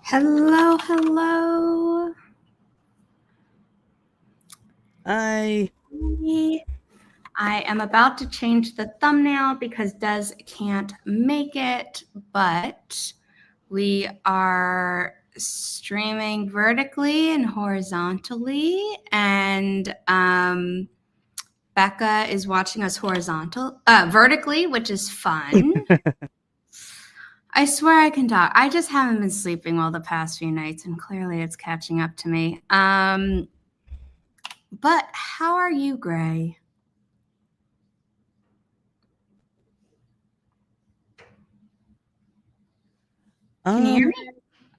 Hello, hello. I I am about to change the thumbnail because Des can't make it, but we are streaming vertically and horizontally, and Becca is watching us vertically, which is fun. I swear I can talk. I just haven't been sleeping well the past few nights, and clearly it's catching up to me. But how are you, Gray? Can you hear me?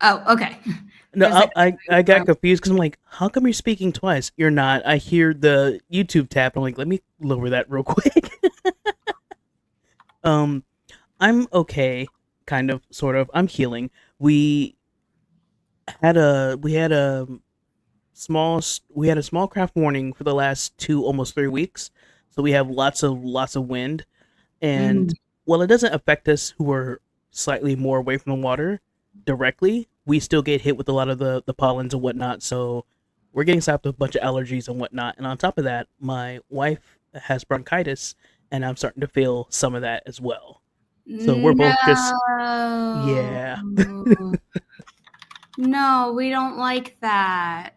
Oh, okay. no, I got confused because I'm like, how come you're speaking twice? You're not. I hear the YouTube tap. I'm like, let me lower that real quick. um, I'm okay, kind of, sort of. I'm healing. We we had a small craft warning for the last 2 almost 3 weeks, so we have lots of wind, and Mm. while it doesn't affect us who are slightly more away from the water directly, we still get hit with a lot of the pollens and whatnot. So we're getting slapped with a bunch of allergies and whatnot. And on top of that, my wife has bronchitis, and I'm starting to feel some of that as well. So we're both just No. yeah, No, we don't like that.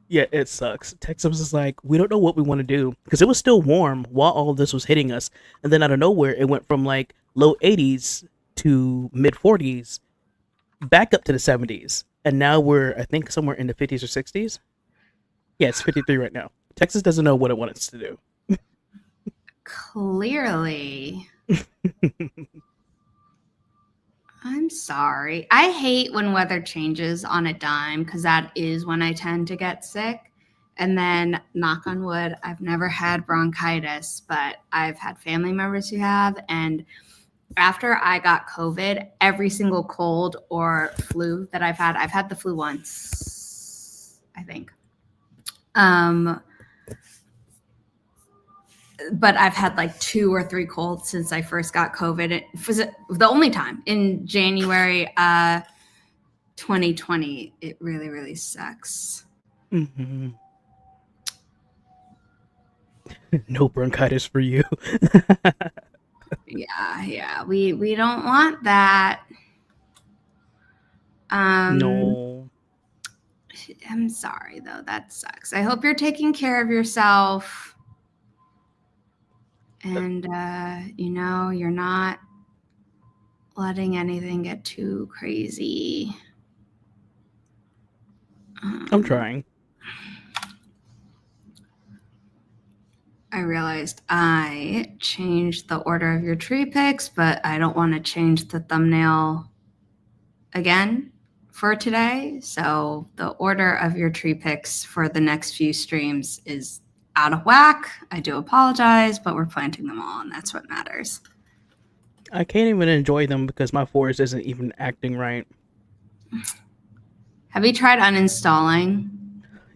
yeah, it sucks. Texas is like, we don't know what we want to do because it was still warm while all of this was hitting us, and then out of nowhere, it went from like low 80s to mid 40s back up to the 70s, and now we're I think somewhere in the 50s or 60s. Yeah, it's 53 right now. Texas doesn't know what it wants to do. Clearly. I'm sorry. I hate when weather changes on a dime because that is when I tend to get sick. And then, knock on wood, I've never had bronchitis, but I've had family members who have. And after I got COVID, every single cold or flu that I've had the flu once, I think. But I've had like 2 or 3 colds since I first got COVID. It was the only time in January 2020. It really, really sucks. Mm-hmm. No bronchitis for you. Yeah. We don't want that. No. I'm sorry though. That sucks. I hope you're taking care of yourself, and you're not letting anything get too crazy. I'm trying. I realized I changed the order of your tree picks, but I don't want to change the thumbnail again for today. So the order of your tree picks for the next few streams is out of whack. I do apologize, but we're planting them all, and that's what matters. I can't even enjoy them because my forest isn't even acting right. Have you tried uninstalling?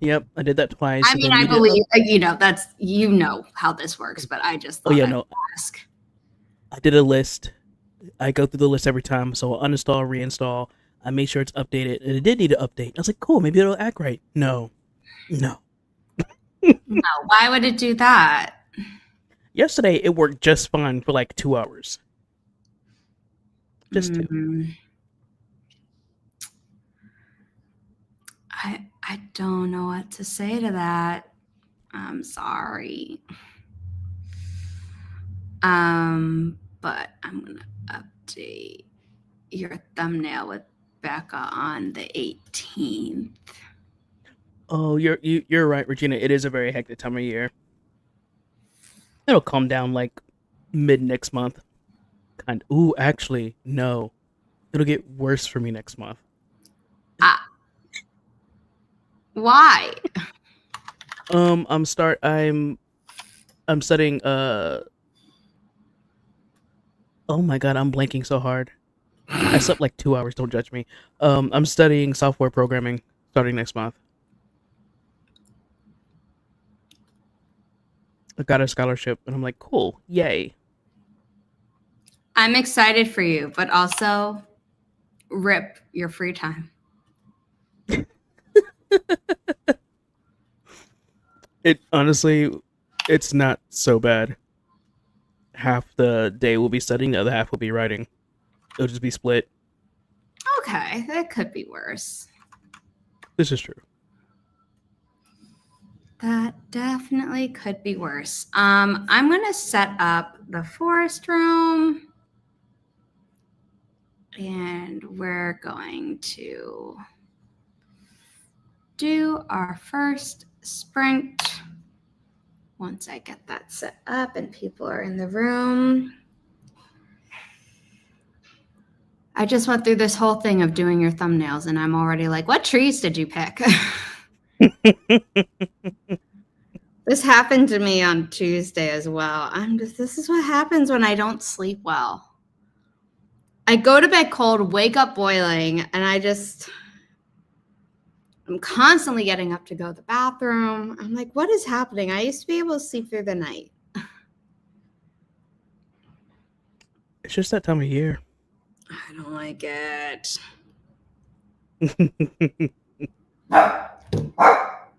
Yep, I did that twice. I And mean, then I you did. believe that's how this works, but I just Oh thought yeah, I'd no, ask. I did a list. I go through the list every time. So I'll uninstall, reinstall. I make sure it's updated, and it did need to update. I was like, cool, maybe it'll act right. No, no. No, why would it do that? Yesterday it worked just fine for like 2 hours. Just two. Mm, I don't know what to say to that. I'm sorry. But I'm gonna update your thumbnail with Becca on the 18th. Oh, you're right, Regina. It is a very hectic time of year. It'll calm down like mid next month. Kind. Ooh, actually, no. It'll get worse for me next month. Ah, why? I'm studying. Oh my god, I'm blanking so hard. I slept like 2 hours. Don't judge me. I'm studying software programming starting next month. I got a scholarship, and I'm like, cool, yay. I'm excited for you, but also rip your free time. It honestly, it's not so bad. Half the day will be studying, the other half will be writing. It'll just be split. Okay, that could be worse. This is true. That definitely could be worse. I'm gonna set up the forest room, and we're going to do our first sprint. Once I get that set up and people are in the room. I just went through this whole thing of doing your thumbnails, and I'm already like, what trees did you pick? This happened to me on Tuesday as well. This is what happens when I don't sleep well. I go to bed cold, wake up boiling, and I'm constantly getting up to go to the bathroom. I'm like, what is happening? I used to be able to sleep through the night. It's just that time of year. I don't like it.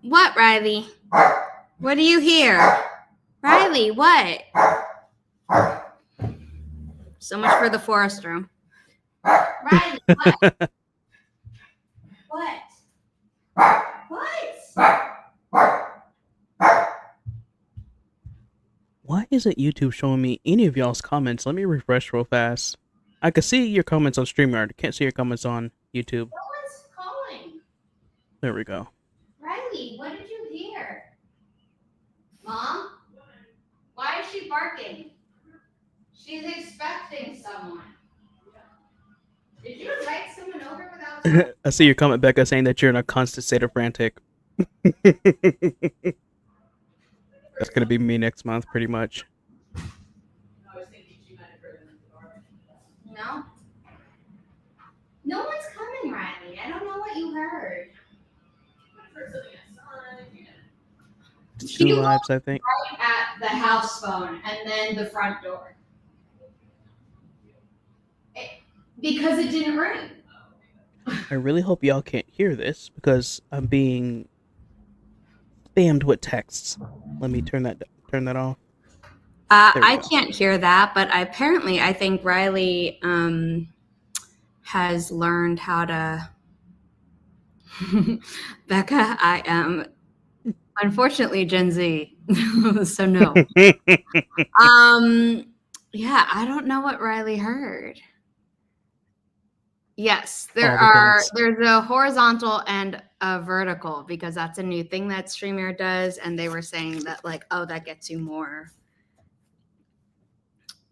What, Riley? What do you hear? Riley, what? So much for the forest room. Riley, what? What? Why isn't YouTube showing me any of y'all's comments? Let me refresh real fast. I can see your comments on StreamYard. Can't see your comments on YouTube. No one's calling. There we go. Riley, what did you hear? Mom? Why is she barking? She's expecting someone. Did you invite someone over without... I see your comment, Becca, saying that you're in a constant state of frantic. That's gonna be me next month, pretty much. No? No one's coming, Riley. I don't know what you heard. Two lives, I think. Right at the house phone and then the front door. Because it didn't ring. I really hope y'all can't hear this because I'm being spammed with texts. Let me turn that off. I can't hear that, but I think Riley has learned how to. Becca, I am unfortunately Gen Z, so no. Yeah, I don't know what Riley heard. Yes, there's a horizontal and a vertical because that's a new thing that StreamYard does, and they were saying that like, oh, that gets you more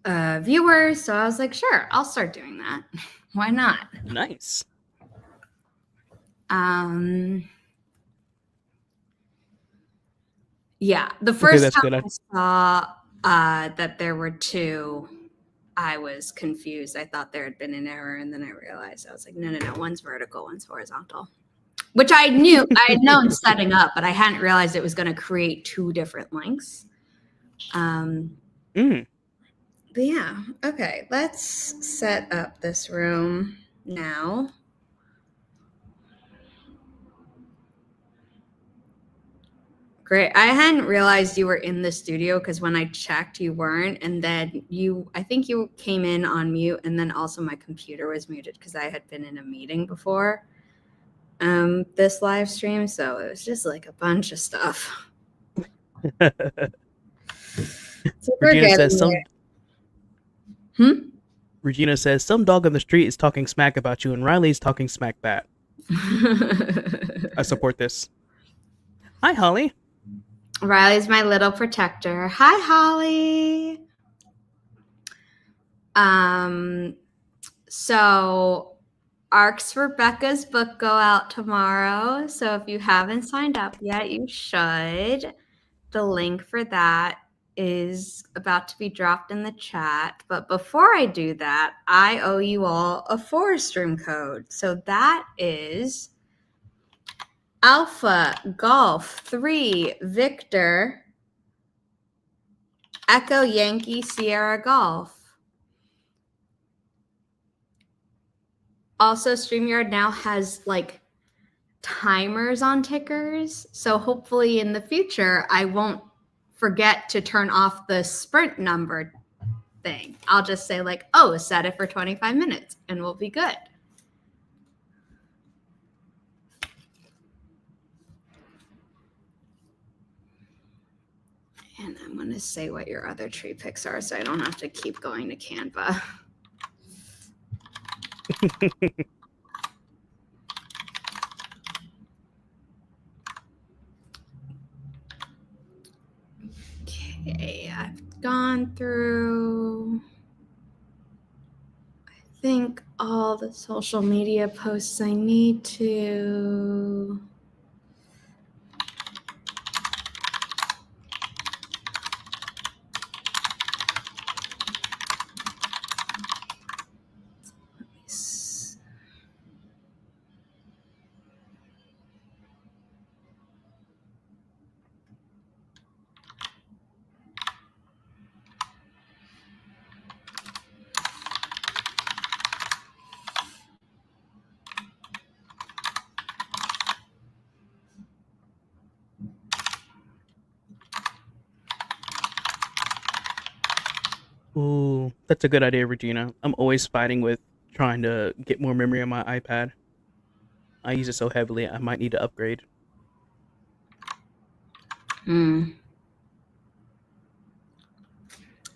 viewers. So I was like, sure, I'll start doing that. Why not? Nice. Yeah, the first time I saw that there were two, I was confused. I thought there had been an error, and then I realized I was like, no, one's vertical, one's horizontal, which I had known setting up, but I hadn't realized it was going to create two different links. But yeah, okay, let's set up this room now. Great. I hadn't realized you were in the studio because when I checked, you weren't. And then I think you came in on mute. And then also my computer was muted because I had been in a meeting before this live stream. So it was just like a bunch of stuff. Regina says some dog on the street is talking smack about you and Riley's talking smack back. I support this. Hi, Holly. Riley's my little protector. Hi, Holly. So ARCs for Becca's book go out tomorrow. So if you haven't signed up yet, you should. The link for that is about to be dropped in the chat. But before I do that, I owe you all a forest room code. So that is Alpha Golf 3 Victor Echo Yankee Sierra Golf. Also, StreamYard now has like timers on tickers. So hopefully in the future, I won't forget to turn off the sprint number thing. I'll just say like, oh, set it for 25 minutes and we'll be good. And I'm going to say what your other tree picks are so I don't have to keep going to Canva. Okay, I've gone through, I think, all the social media posts I need to. Ooh, that's a good idea, Regina. I'm always fighting with trying to get more memory on my iPad. I use it so heavily, I might need to upgrade.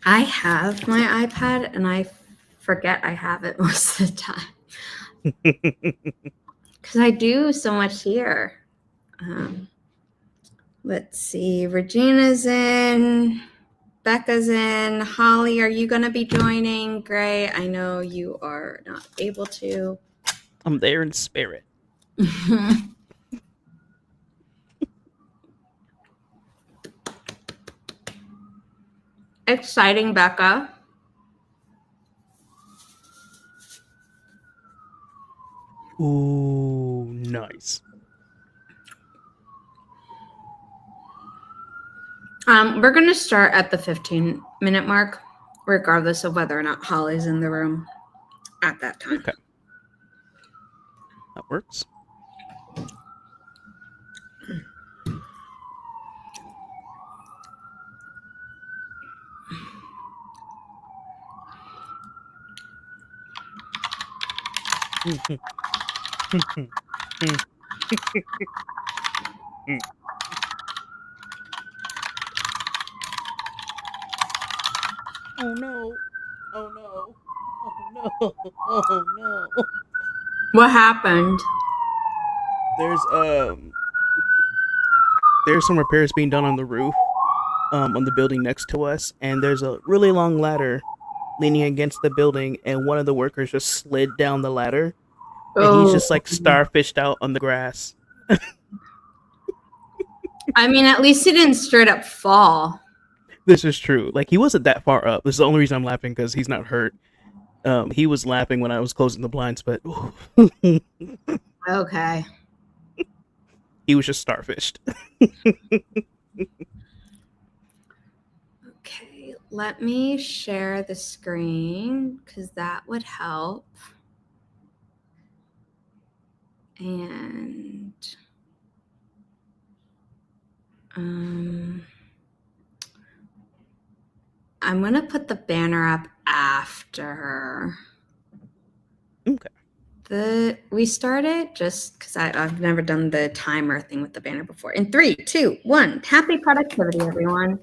I have my iPad and I forget I have it most of the time because I do so much here. Let's see. Regina's in. Becca's in. Holly, are you going to be joining? Gray, I know you are not able to. I'm there in spirit. Exciting, Becca. Ooh, nice. We're going to start at the 15-minute mark, regardless of whether or not Holly's in the room at that time. Okay. That works. Oh no. Oh no. Oh no. Oh no. What happened? There's some repairs being done on the roof, on the building next to us, and there's a really long ladder leaning against the building, and one of the workers just slid down the ladder, and he's just like starfished out on the grass. I mean, at least he didn't straight up fall. This is true. Like, he wasn't that far up. This is the only reason I'm laughing, because he's not hurt. He was laughing when I was closing the blinds, but Okay. he was just starfished. Okay, let me share the screen because that would help. And I'm going to put the banner up after. Okay. We started just because I've never done the timer thing with the banner before. In 3, 2, 1. Happy productivity, everyone.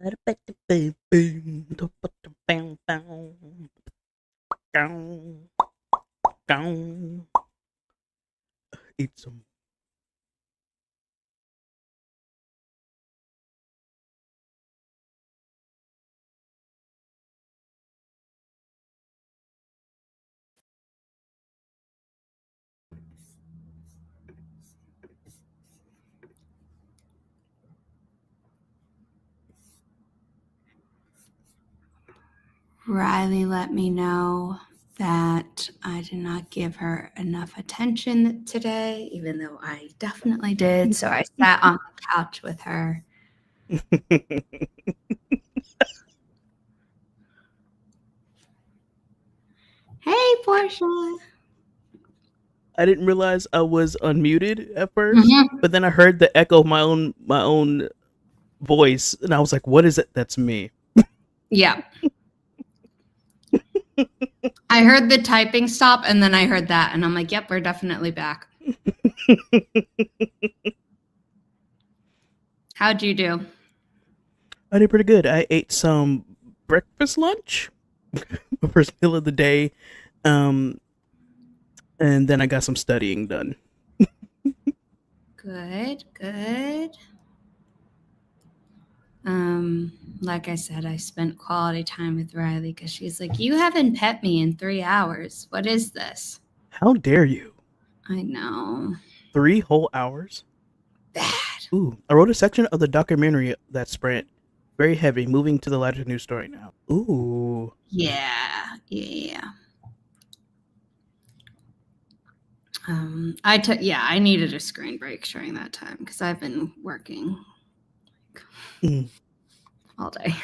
Eat some. Riley let me know that I did not give her enough attention today, even though I definitely did. So I sat on the couch with her. Hey, Portia. I didn't realize I was unmuted at first, Mhm. but then I heard the echo of my own voice, and I was like, "What is it? That's me." Yeah. I heard the typing stop and then I heard that, and I'm like, yep, we're definitely back. How'd you do? I did pretty good. I ate some breakfast lunch, my first meal of the day, um, and then I got some studying done. Good, good. Like I said, I spent quality time with Riley because she's like, you haven't pet me in 3 hours. What is this? How dare you? I know. 3 whole hours? Bad. Ooh, I wrote a section of the documentary that sprint. Very heavy, moving to the lighter news story now. Ooh. Yeah, yeah. I needed a screen break during that time because I've been working Mm. all day.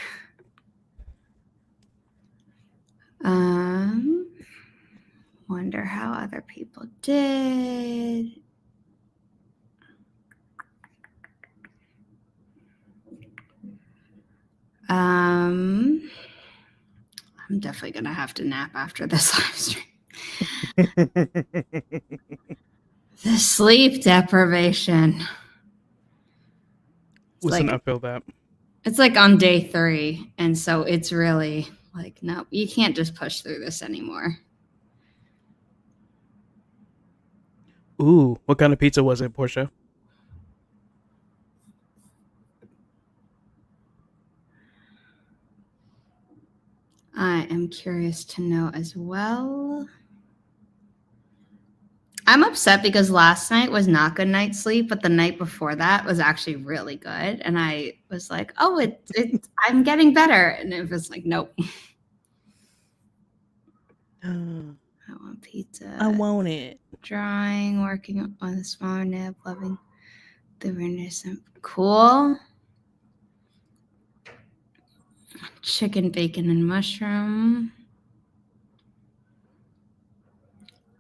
Um, wonder how other people did. I'm definitely gonna have to nap after this live stream. The sleep deprivation. Listen, I feel that. It's like on day 3, and so it's really like, no, you can't just push through this anymore. Ooh, what kind of pizza was it, Portia? I am curious to know as well. I'm upset because last night was not good night's sleep, but the night before that was actually really good. And I was like, oh, I'm getting better. And it was like, nope. I want pizza. I want it. Drawing, working on the smaller nib, loving the weirdness. Cool. Chicken, bacon, and mushroom.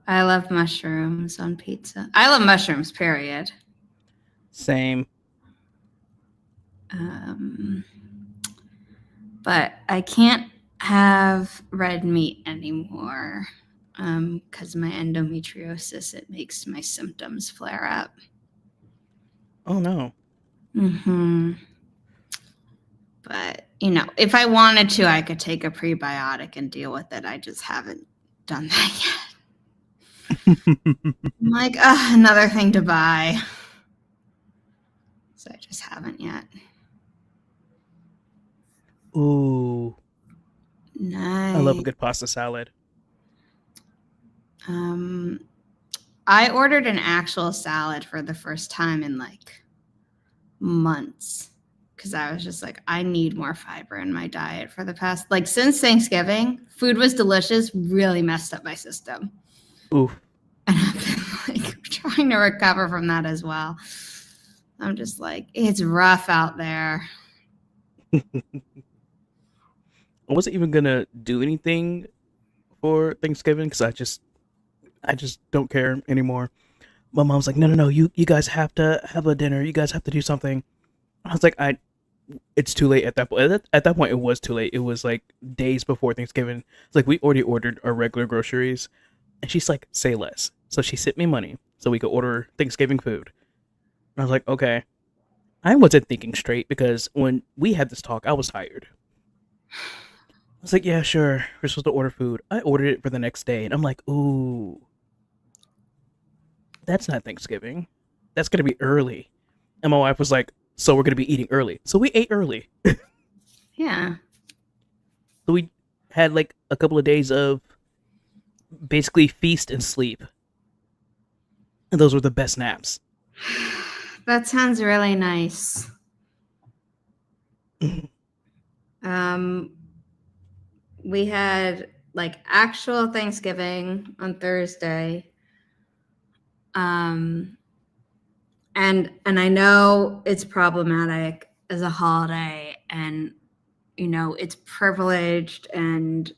I love mushrooms on pizza. I love mushrooms, period. Same. But I can't have red meat anymore because my endometriosis, it makes my symptoms flare up. Oh no. But, if I wanted to, I could take a prebiotic and deal with it. I just haven't done that yet. I'm like, another thing to buy. So I just haven't yet. Ooh. Nice. I love a good pasta salad. I ordered an actual salad for the first time in like months because I was just like, I need more fiber in my diet for the past, like, since Thanksgiving. Food was delicious, really messed up my system. Ooh. And I've been like trying to recover from that as well. I'm just like, it's rough out there. I wasn't even gonna do anything for Thanksgiving because I just don't care anymore. My mom's like, no, you guys have to have a dinner. You guys have to do something. I was like, it's too late at that point. At that point, it was too late. It was like days before Thanksgiving. It's like we already ordered our regular groceries, and she's like, say less. So she sent me money so we could order Thanksgiving food. And I was like, okay. I wasn't thinking straight because when we had this talk, I was tired. I was like, yeah, sure. We're supposed to order food. I ordered it for the next day, and I'm like, ooh, that's not Thanksgiving. That's gonna be early. And my wife was like, so we're gonna be eating early. So we ate early. Yeah. So we had like a couple of days of basically feast and sleep, and those were the best naps. That sounds really nice. Um, we had like actual Thanksgiving on Thursday. Um, and I know it's problematic as a holiday, and it's privileged and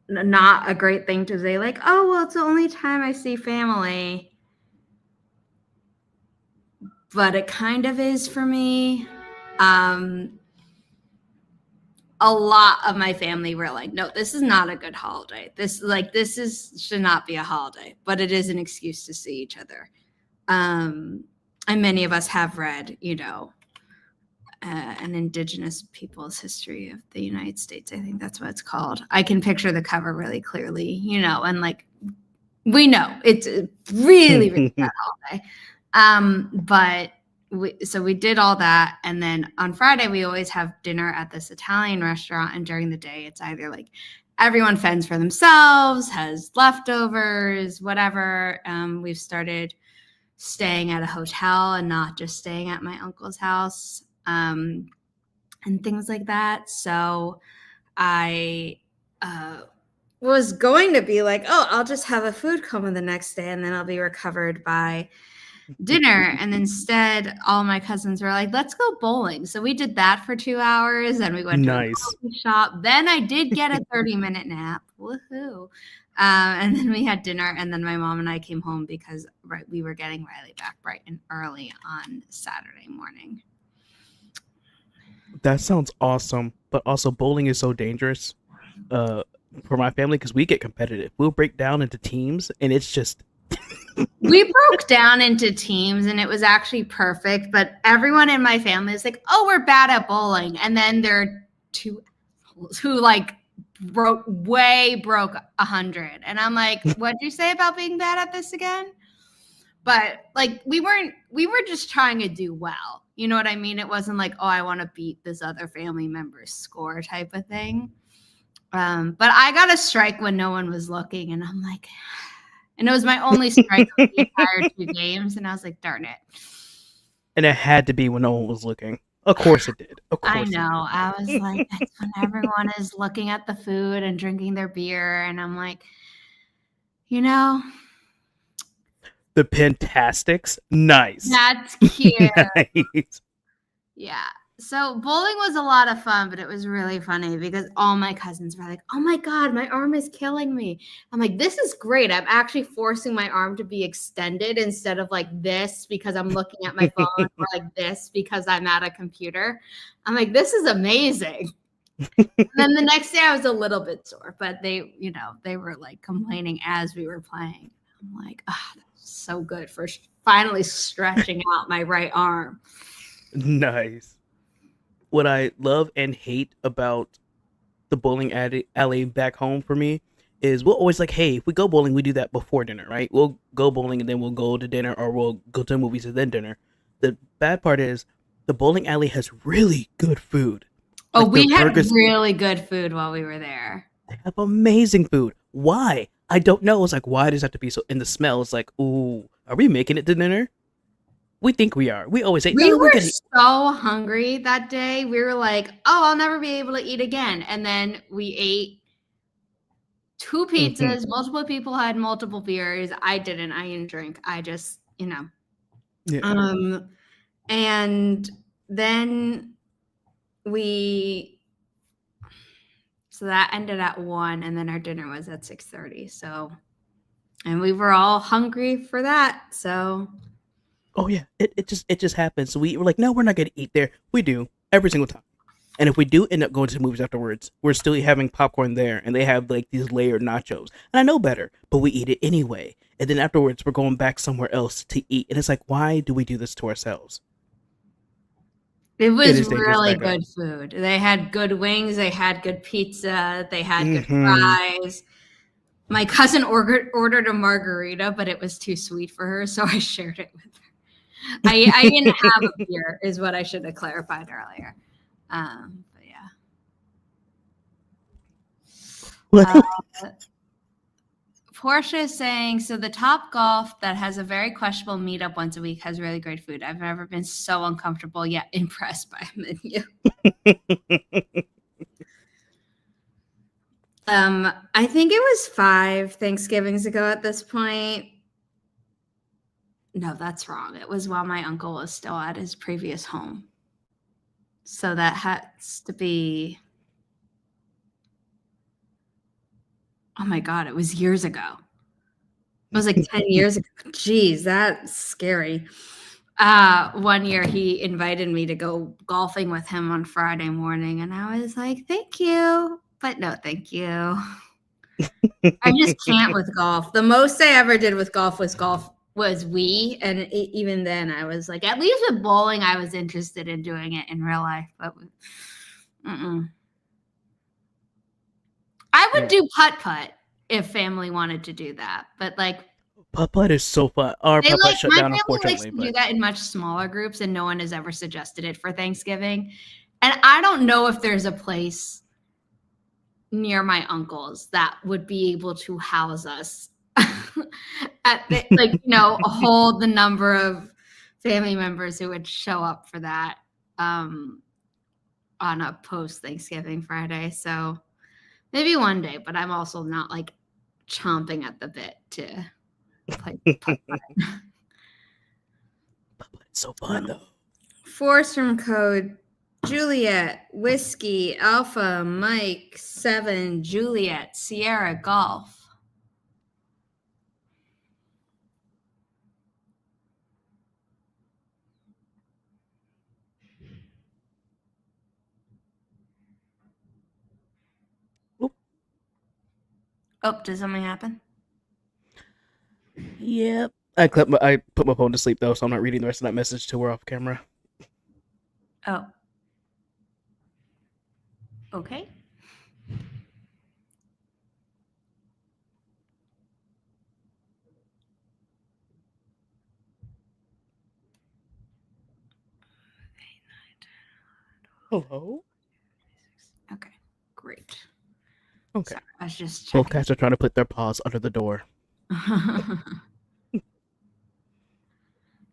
not a great thing to say, like, oh well, it's the only time I see family. But it kind of is for me. Um, a lot of my family were like, no, this is not a good holiday. Should not be a holiday, but it is an excuse to see each other. And many of us have read, an Indigenous Peoples History of the United States. I think that's what it's called. I can picture the cover really clearly, and like we know it's a really, really bad holiday. But we did all that, and then on Friday we always have dinner at this Italian restaurant, and during the day it's either like everyone fends for themselves, has leftovers, whatever. We've started staying at a hotel and not just staying at my uncle's house, and things like that. So I was going to be like, oh, I'll just have a food coma the next day and then I'll be recovered by dinner. And instead, all my cousins were like, let's go bowling. So we did that for 2 hours and we went to a Nice. coffee shop. Then I did get a 30-minute nap. Woohoo. And then we had dinner, and then my mom and I came home because we were getting Riley back bright and early on Saturday morning. That sounds awesome, but also bowling is so dangerous for my family because we get competitive. We'll break down into teams, and it's just We broke down into teams, and it was actually perfect. But everyone in my family is like, "Oh, we're bad at bowling," and then there are two who like broke 100, and I'm like, "What'd you say about being bad at this again?" But like we were just trying to do well. You know what I mean? It wasn't like, oh, I want to beat this other family member's score type of thing. But I got a strike when no one was looking, and I'm like, and it was my only strike of the entire 2 games, and I was like, darn it. and it had to be when no one was looking. Of course it did. Of course. I know. I was like, that's when everyone is looking at the food and drinking their beer, and I'm like, The Pentastics, nice. that's cute. Nice. Yeah. So bowling was a lot of fun, but it was really funny because all my cousins were like, oh my God, my arm is killing me. I'm like, this is great. I'm actually forcing my arm to be extended instead of like this because I'm looking at my phone, or like this because I'm at a computer. I'm like, this is amazing. And then the next day I was a little bit sore, but they were like complaining as we were playing. I'm like, oh, that's so good for finally stretching out my right arm. Nice. What I love and hate about the bowling alley back home for me is we'll always like, hey, if we go bowling, we do that before dinner, right? We'll go bowling and then we'll go to dinner, or we'll go to movies and then dinner. The bad part is the bowling alley has really good food. Oh, Like, we their had burgers, really good food while we were there. they have amazing food. Why? I don't know. It's like, why does it have to be so? And the smell is like, ooh, are we making it to dinner? We think we are. We always say, We no, we're were gonna. so hungry that day. We were like, oh, I'll never be able to eat again. And then we ate 2 pizzas. Multiple people had multiple beers. I didn't. I didn't drink. I just, Yeah. And then so that ended at 1, and then our dinner was at 6:30. So, and we were all hungry for that. So, Oh yeah, it just happens. So we were like, no, we're not gonna eat there. We do every single time. And if we do end up going to the movies afterwards, we're still having popcorn there, and they have like these layered nachos. And I know better, but we eat it anyway. And then afterwards, we're going back somewhere else to eat. And it's like, why do we do this to ourselves? It It was is dangerous really back there. good food. They had good wings, they had good pizza, they had good Hmm. fries. My cousin ordered a margarita, but it was too sweet for her, so I shared it with her. I didn't have a beer, is what I should have clarified earlier. But yeah. Portia is saying, so the Top Golf that has a very questionable meetup once a week has really great food. I've never been so uncomfortable yet impressed by a menu. I think it was 5 Thanksgivings ago at this point. No, that's wrong. It was while my uncle was still at his previous home. So that has to be, oh my God, it was years ago. It was like 10 years ago. Jeez, that's scary. One year he invited me to go golfing with him on Friday morning, and I was like, thank you, but no, thank you. I just can't with golf. The most I ever did with golf was Wii, and even then I was like, at least with bowling, I was interested in doing it in real life, but I would do putt-putt if family wanted to do that, but like Putt-putt is so fun. Our putt-putt shut my down, family likes unfortunately, to do but that in much smaller groups, and no one has ever suggested it for Thanksgiving. And I don't know if there's a place near my uncle's that would be able to house us at hold the number of family members who would show up for that on a post Thanksgiving Friday. So maybe one day, but I'm also not like chomping at the bit to play putt-putt. it's so fun though. Force from code Juliet, Whiskey, Alpha, Mike, 7, Juliet, Sierra, Golf. Oop. Oh, did something happen? Yep. I put my phone to sleep though, so I'm not reading the rest of that message till we're off camera. Oh. Okay. Hello? Okay, great. Okay. Sorry, I was just Both checking. cats are trying to put their paws under the door.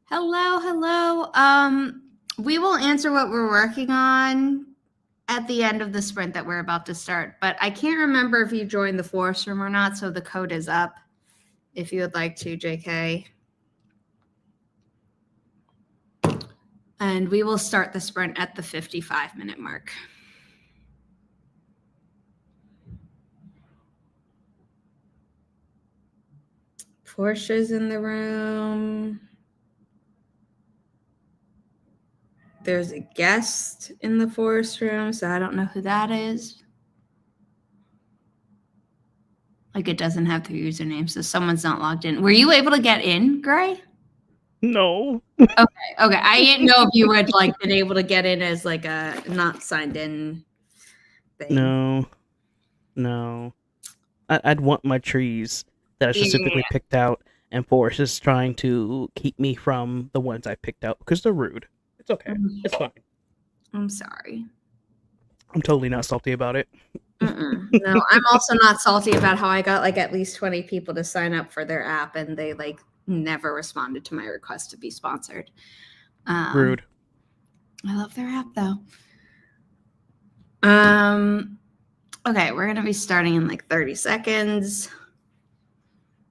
Hello. We will answer what we're working on at the end of the sprint that we're about to start, but I can't remember if you joined the force room or not, so the code is up if you would like to, JK. And we will start the sprint at the 55-minute mark. Portia's in the room. There's a guest in the forest room, so I don't know who that is. Like, it doesn't have the username, so someone's not logged in. Were you able to get in, Gray? No. Okay. I didn't know if you had like been able to get in as like a not signed in thing. No. I'd want my trees that I Yeah. specifically picked out, and Forrest is trying to keep me from the ones I picked out because they're rude. It's okay. It's fine. I'm sorry. I'm totally not salty about it. No, I'm also not salty about how I got like at least 20 people to sign up for their app and they like never responded to my request to be sponsored. Rude. I love their app though. Okay, we're gonna be starting in like 30 seconds.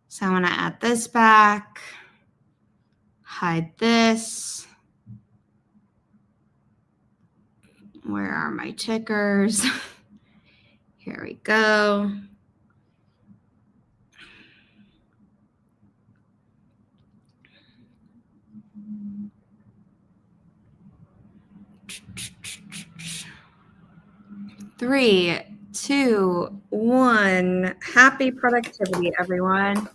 So I'm gonna add this back, hide this. Where are my tickers? Here we go. Three, two, one. Happy productivity, everyone.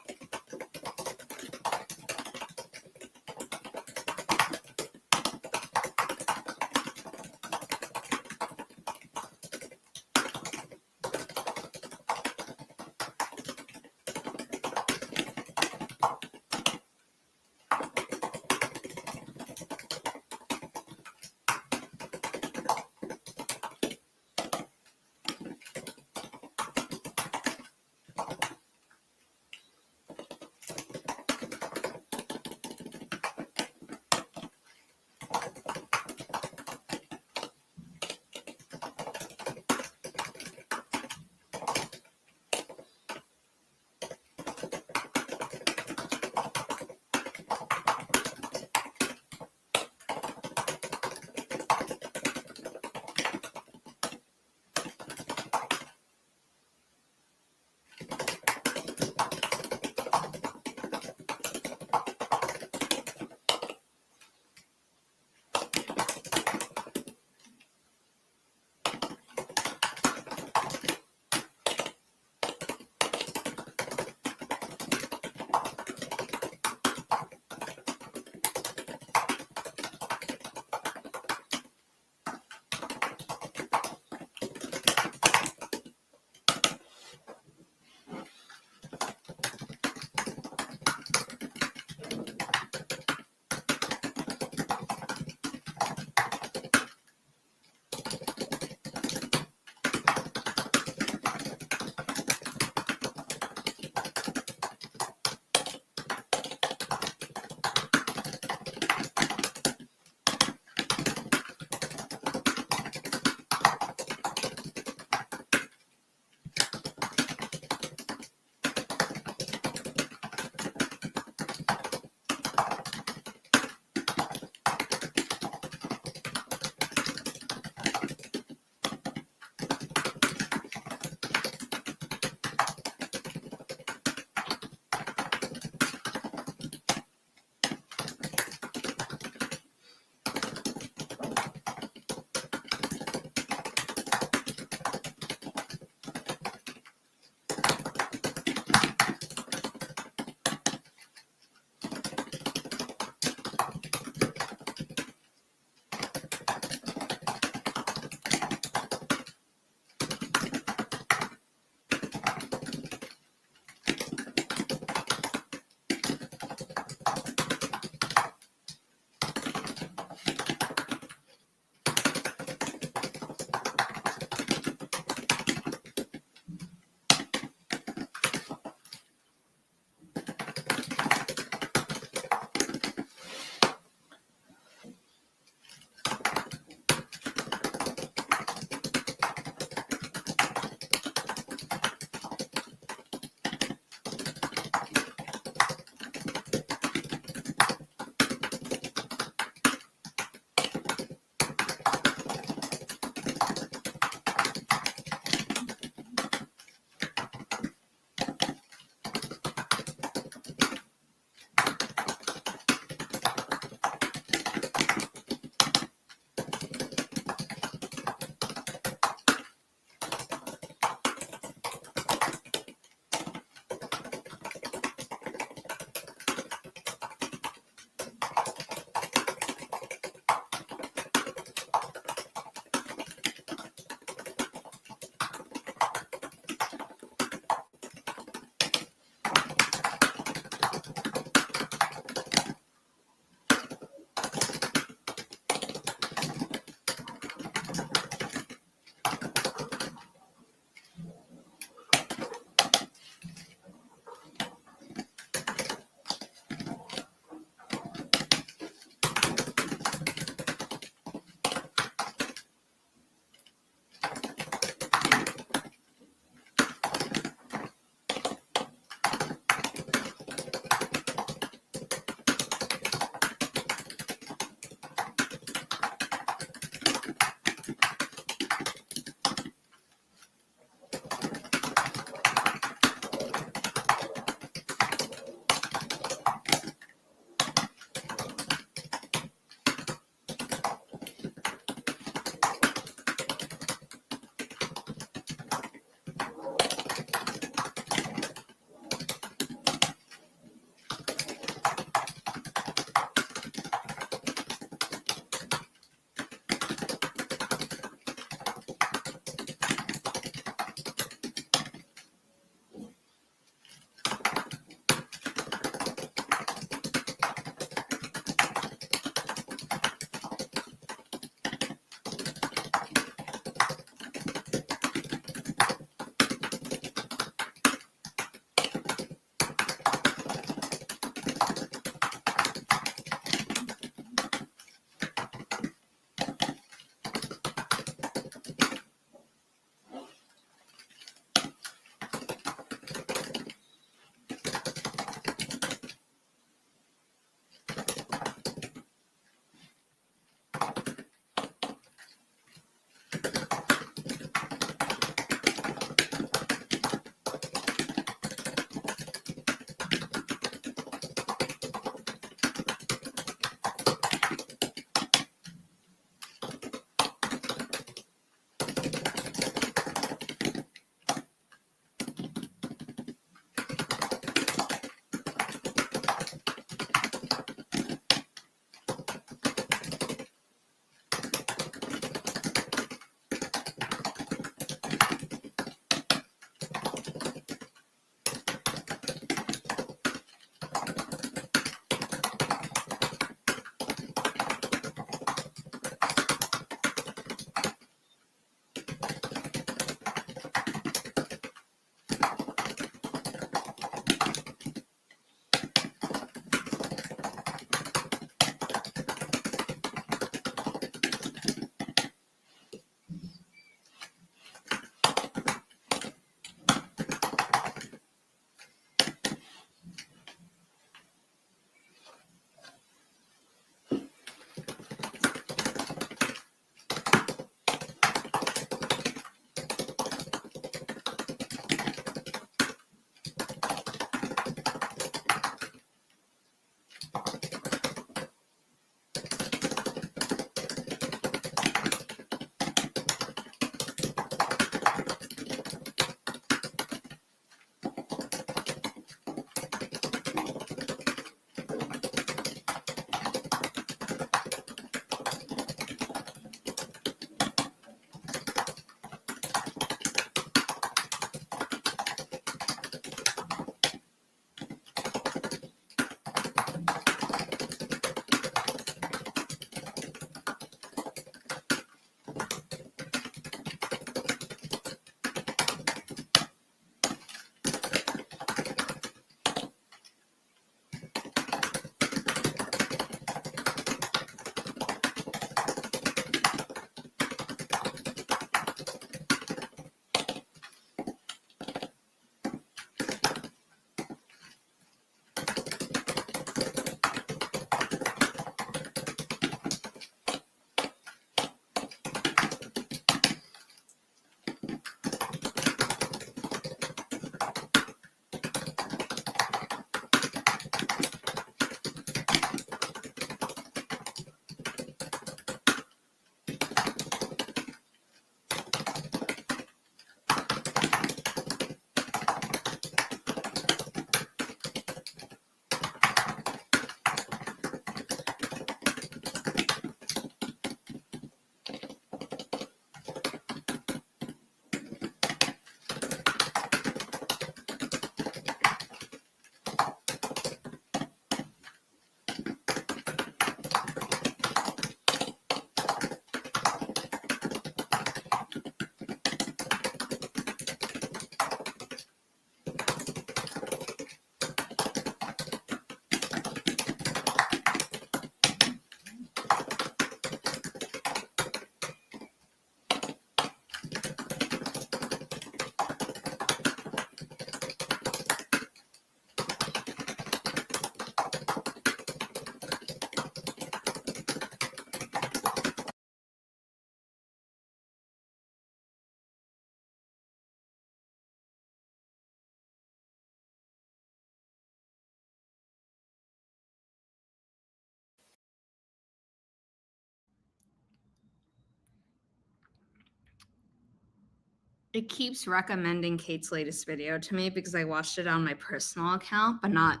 It keeps recommending Kate's latest video to me because I watched it on my personal account, but not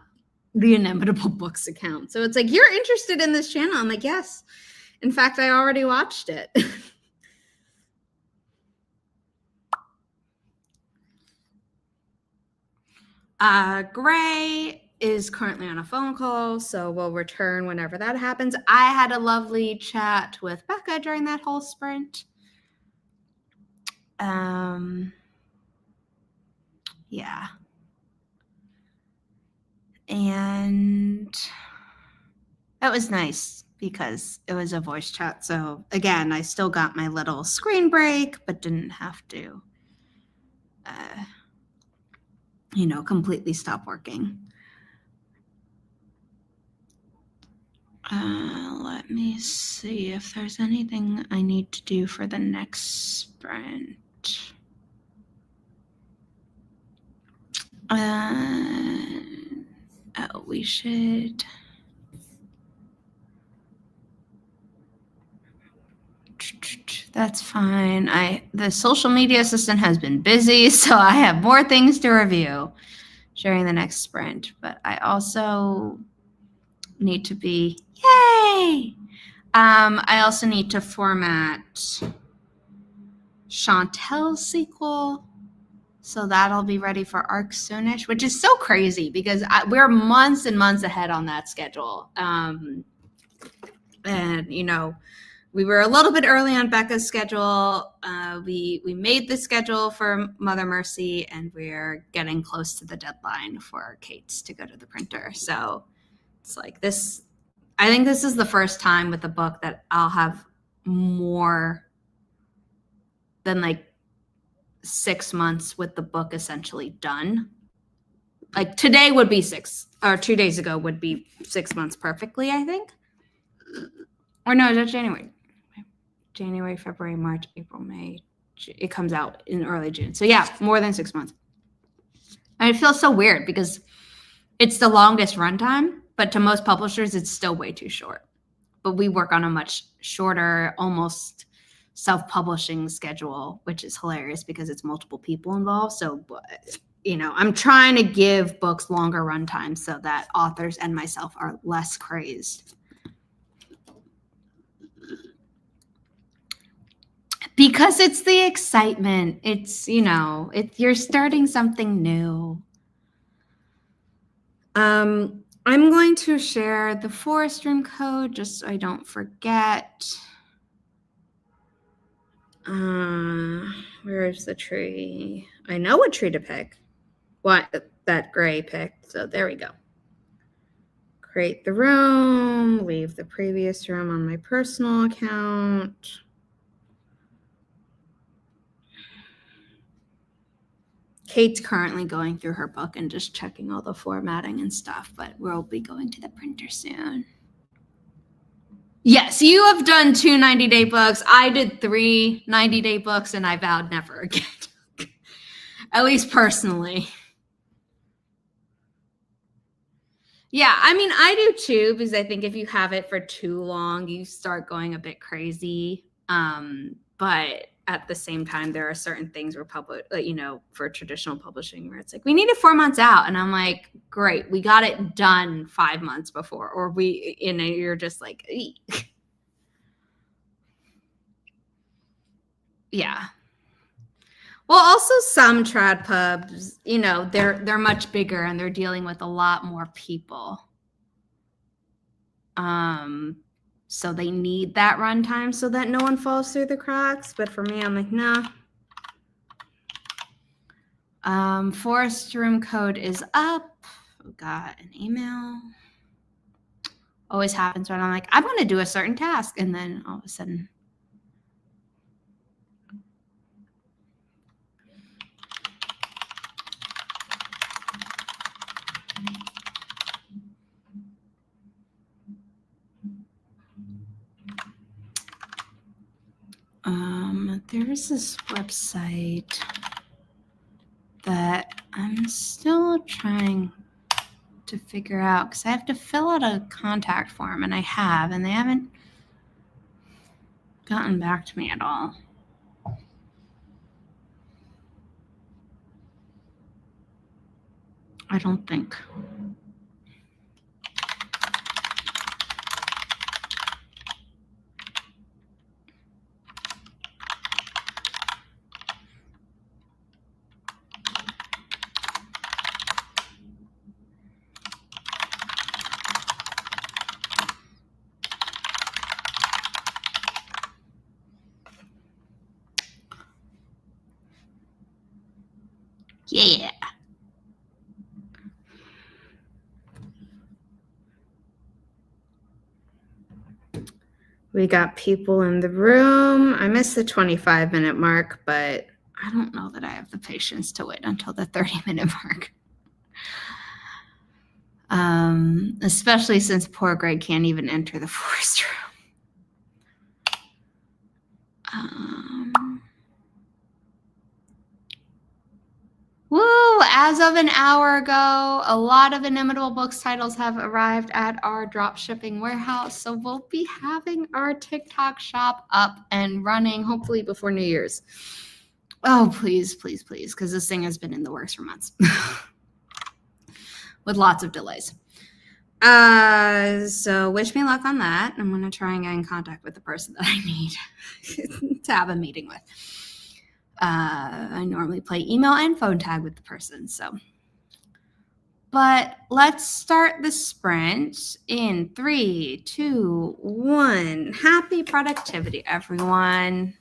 the Inimitable Books account. So it's like, you're interested in this channel? I'm like, yes. In fact, I already watched it. Gray is currently on a phone call, so we'll return whenever that happens. I had a lovely chat with Becca during that whole sprint. Yeah. And that was nice because it was a voice chat. So again, I still got my little screen break, but didn't have to, completely stop working. Let me see if there's anything I need to do for the next sprint. We should. That's fine. The social media assistant has been busy, so I have more things to review during the next sprint. But I also need to be, yay! I also need to format Chantel's sequel, so that'll be ready for ARC soonish, which is so crazy because we're months and months ahead on that schedule. And we were a little bit early on Becca's schedule. We made the schedule for Mother Mercy, and we're getting close to the deadline for Kate's to go to the printer. So it's like this. I think this is the first time with the book that I'll have more than like 6 months with the book essentially done. Like today would be 6, or 2 days ago would be 6 months perfectly, I think. Or no, that's January. January, February, March, April, May. It comes out in early June. So yeah, more than 6 months. And it feels so weird because it's the longest runtime, but to most publishers, it's still way too short. But we work on a much shorter, almost self-publishing schedule, which is hilarious because it's multiple people involved. So, I'm trying to give books longer runtimes so that authors and myself are less crazed. Because it's the excitement. It's, you're starting something new. I'm going to share the forest room code just so I don't forget. Where's the tree? I know what tree to pick. What that Gray picked. So there we go. Create the room, leave the previous room on my personal account. Kate's currently going through her book and just checking all the formatting and stuff, but we'll be going to the printer soon. Yes, you have done 2 90-day books. I did 3 90-day books, and I vowed never again. At least personally. Yeah, I mean, I do too, because I think if you have it for too long, you start going a bit crazy. But at the same time, there are certain things for traditional publishing where it's like, we need it 4 months out. And I'm like, great, we got it done 5 months before. Or you're just like, eek. Yeah. Well, also some trad pubs, they're much bigger and they're dealing with a lot more people. So they need that runtime so that no one falls through the cracks. But for me, I'm like, no. Forest room code is up. Got an email. Always happens when I'm like, I'm going to do a certain task. And then all of a sudden. There's this website that I'm still trying to figure out because I have to fill out a contact form, and they haven't gotten back to me at all. I don't think. Yeah. We got people in the room. I missed the 25-minute mark, but I don't know that I have the patience to wait until the 30-minute mark. Especially since poor Greg can't even enter the forest room. Woo! As of an hour ago, a lot of Inimitable Books titles have arrived at our drop shipping warehouse. So we'll be having our TikTok shop up and running, hopefully before New Year's. Oh, please, please, please, because this thing has been in the works for months with lots of delays. So wish me luck on that. I'm going to try and get in contact with the person that I need to have a meeting with. I normally play email and phone tag with the person, so. But let's start the sprint in 3, 2, 1. Happy productivity, everyone.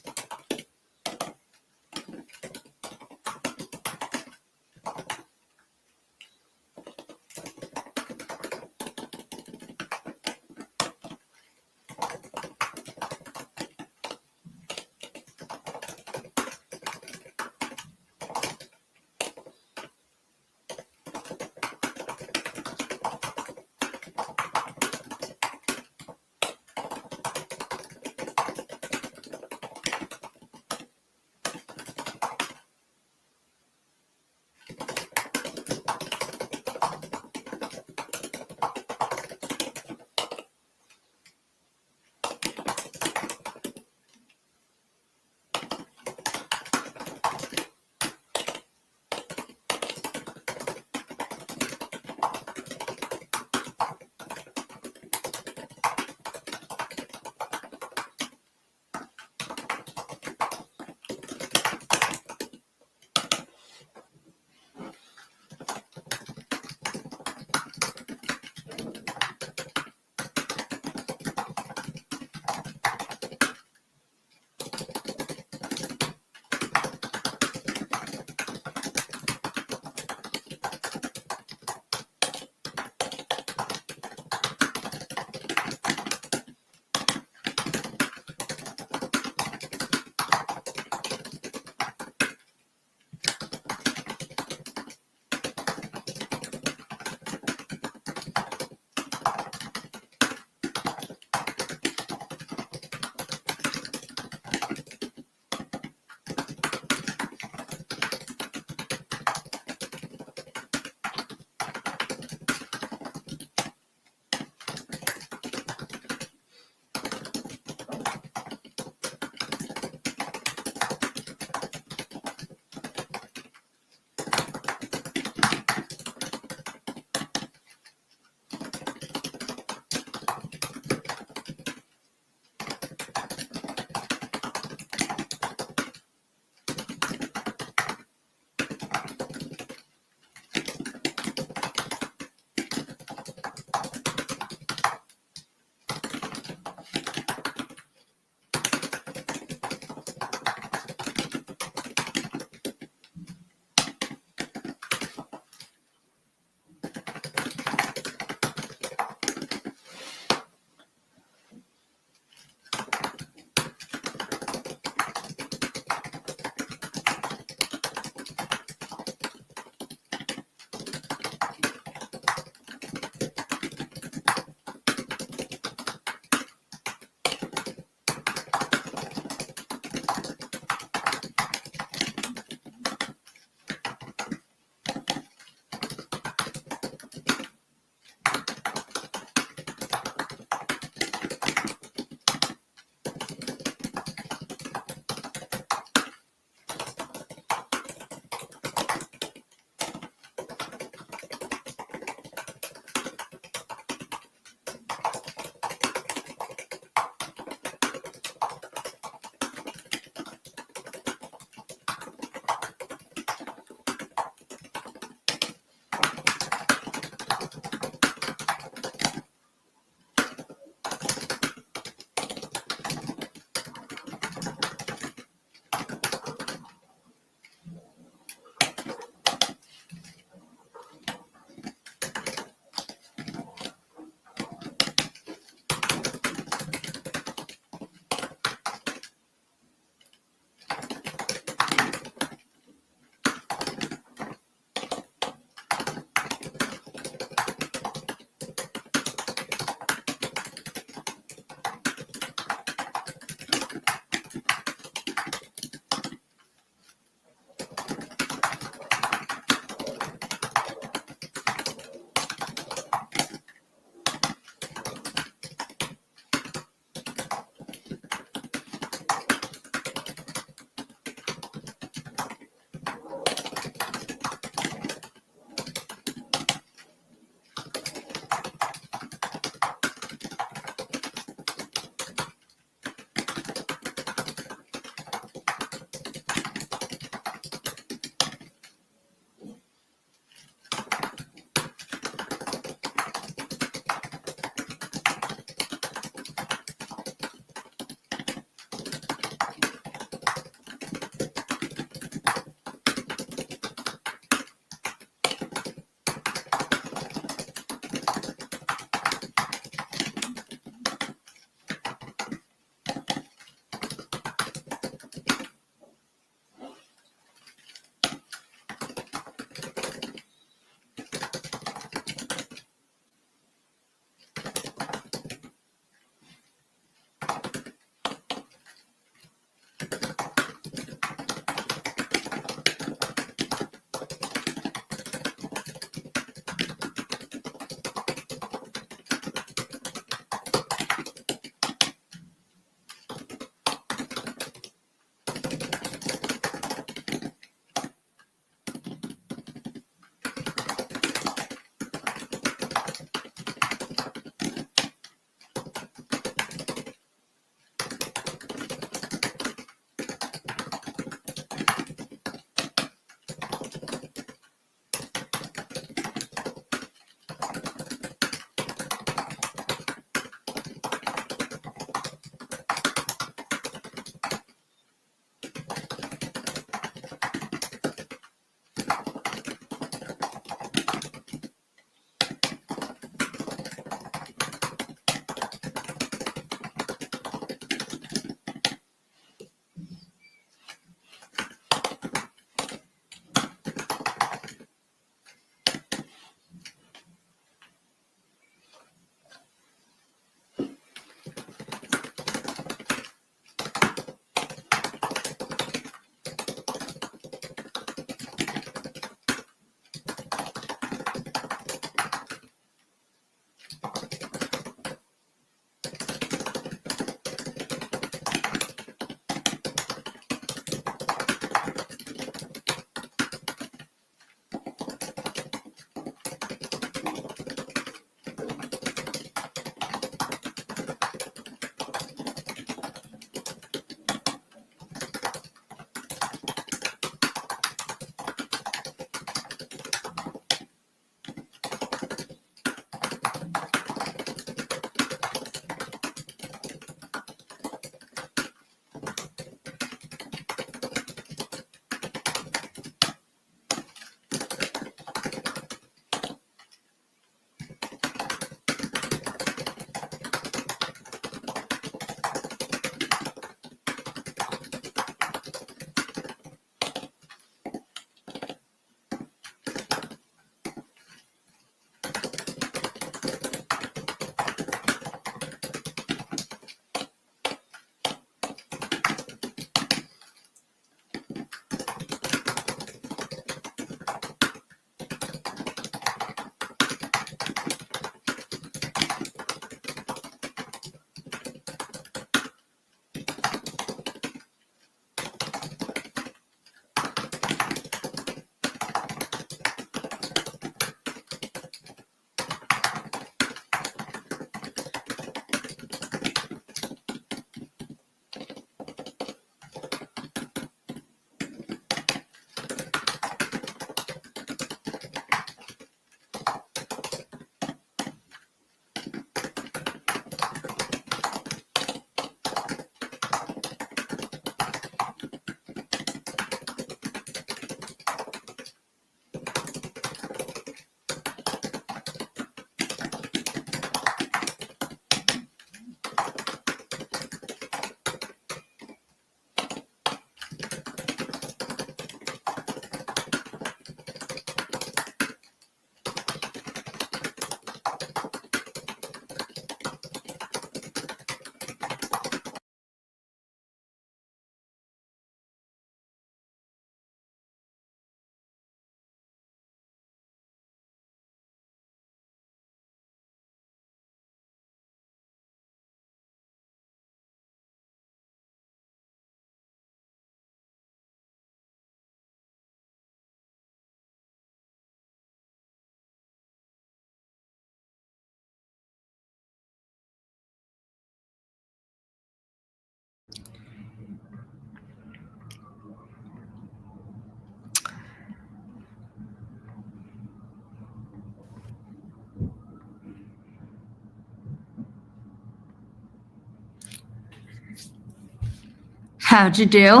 How'd you do?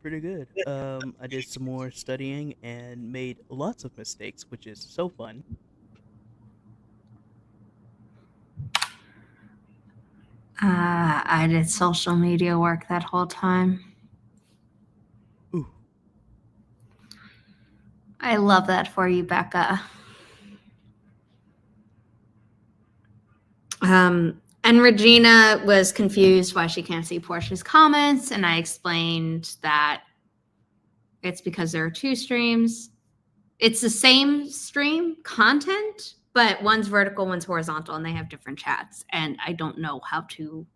Pretty good. I did some more studying and made lots of mistakes, which is so fun. I did social media work that whole time. Ooh. I love that for you, Becca. And Regina was confused why she can't see Portia's comments, and I explained that it's because there are two streams. It's the same stream content, but one's vertical, one's horizontal, and they have different chats, and I don't know how to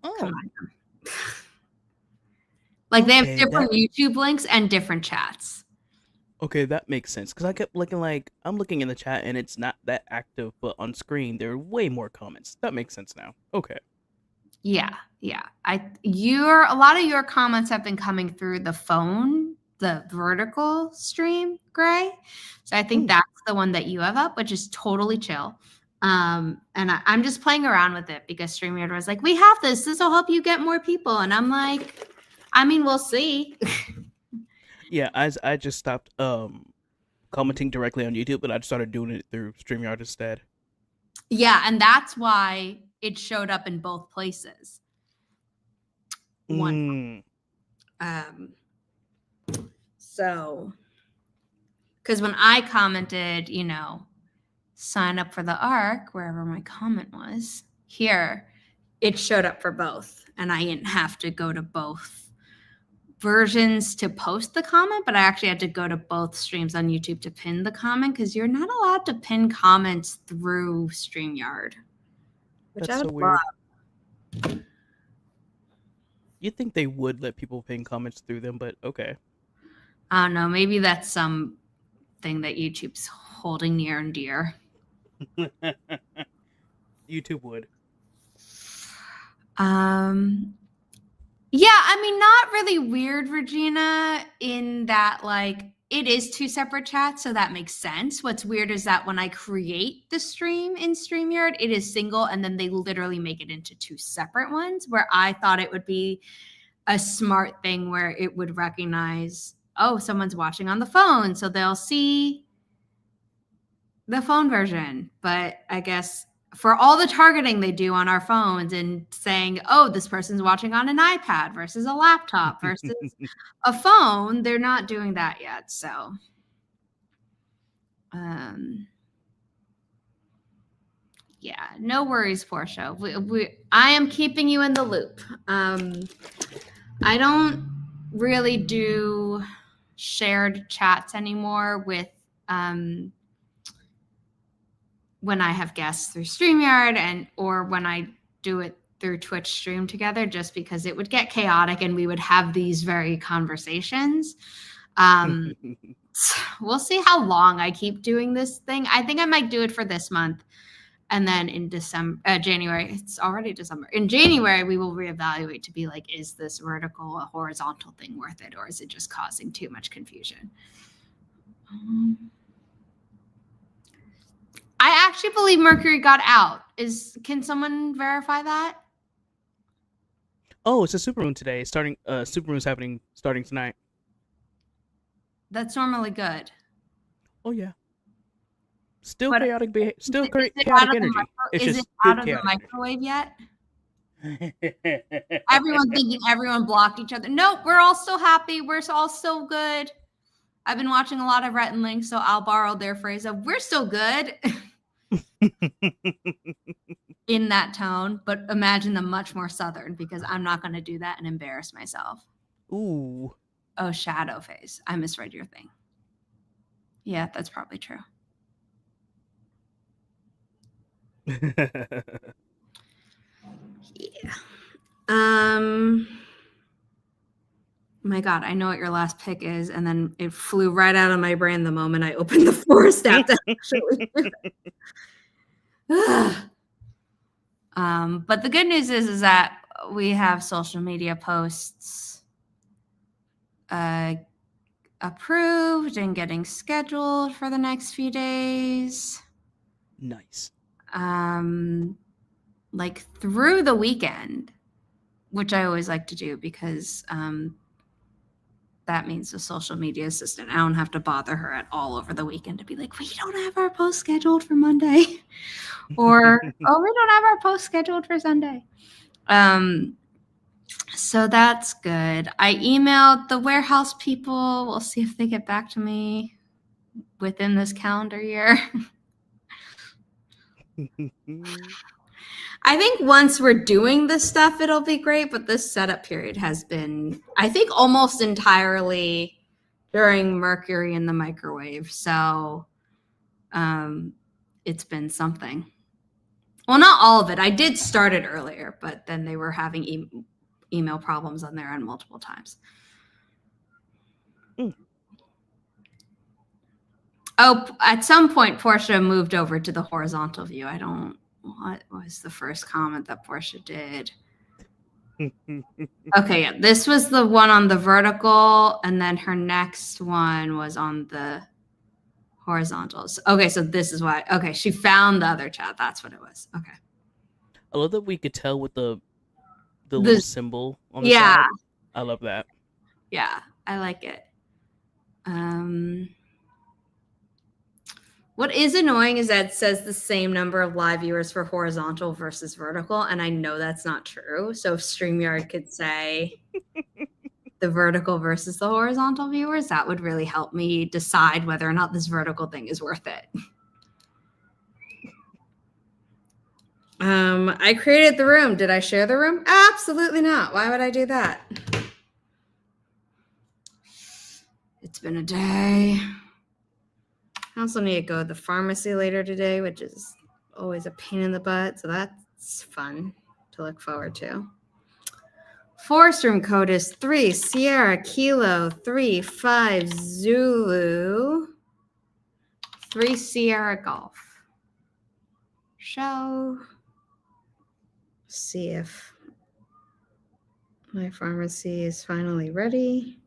combine them. Like they have different YouTube links and different chats. Okay, that makes sense. Because I kept looking like I'm looking in the chat and it's not that active, but on screen there are way more comments. That makes sense now. Okay. Yeah. A lot of your comments have been coming through the phone, the vertical stream, Gray. So I think that's the one that you have up, which is totally chill. And I'm just playing around with it because StreamYard was like, we have this. This will help you get more people. And I'm like, I mean, we'll see. Yeah, I just stopped commenting directly on YouTube, but I just started doing it through StreamYard instead. Yeah, and that's why it showed up in both places. So, because when I commented, sign up for the ARC, wherever my comment was, here, it showed up for both. And I didn't have to go to both versions to post the comment, but I actually had to go to both streams on YouTube to pin the comment because you're not allowed to pin comments through StreamYard. Which that's so weird. You'd think they would let people pin comments through them, but okay. I don't know. Maybe that's something that YouTube's holding near and dear. YouTube would. Yeah, I mean, not really weird, Regina, in that, like, it is two separate chats, so that makes sense. What's weird is that when I create the stream in StreamYard, it is single, and then they literally make it into two separate ones, where I thought it would be a smart thing where it would recognize, oh, someone's watching on the phone, so they'll see the phone version. But I guess for all the targeting they do on our phones and saying, oh, this person's watching on an iPad versus a laptop versus a phone, they're not doing that yet. So, yeah, no worries, Portia. I am keeping you in the loop. I don't really do shared chats anymore with when I have guests through StreamYard or when I do it through Twitch stream together, just because it would get chaotic and we would have these very conversations. We'll see how long I keep doing this thing. I think I might do it for this month. And then in January, it's already December. In January, we will reevaluate to be like, is this vertical or horizontal thing worth it? Or is it just causing too much confusion? I actually believe Mercury got out. Can someone verify that? Oh, it's a supermoon today. Supermoon's happening starting tonight. That's normally good. Oh yeah. Still chaotic energy. Is it out of the microwave yet? Everyone thinking everyone blocked each other. Nope, we're all still happy. We're all still good. I've been watching a lot of Rhett and Link, so I'll borrow their phrase of "we're still good" in that tone. But imagine them much more southern, because I'm not going to do that and embarrass myself. Ooh. Oh, shadow phase. I misread your thing. Yeah, that's probably true. Yeah. My God, I know what your last pick is, and then it flew right out of my brain the moment I opened the Forest app to actually. But the good news is that we have social media posts approved and getting scheduled for the next few days. Nice. Like through the weekend. which I always like to do because that means the social media assistant. I don't have to bother her at all over the weekend to be like, we don't have our post scheduled for Monday. Or, oh, we don't have our post scheduled for Sunday. So that's good. I emailed the warehouse people. We'll see if they get back to me within this calendar year. I think once we're doing this stuff, it'll be great. But this setup period has been, I think, almost entirely during Mercury in the microwave. So it's been something. Well, not all of it. I did start it earlier, but then they were having email problems on their end multiple times. Oh, at some point, Portia moved over to the horizontal view. What was the first comment that Portia did? Okay, yeah, this was the one on the vertical, and then her next one was on the horizontals. Okay, so this is why. Okay, she found the other chat. That's what it was. Okay. I love that we could tell with the little symbol on the yeah. side. I love that. Yeah, I like it. What is annoying is that it says the same number of live viewers for horizontal versus vertical, and I know that's not true. So if StreamYard could say the vertical versus the horizontal viewers, that would really help me decide whether or not this vertical thing is worth it. I created the room. Did I share the room? Absolutely not. Why would I do that? It's been a day. I also need to go to the pharmacy later today, which is always a pain in the butt. So that's fun to look forward to. Forest room code is 3 Sierra Kilo 3 5 Zulu 3 Sierra Golf. Shall see if my pharmacy is finally ready.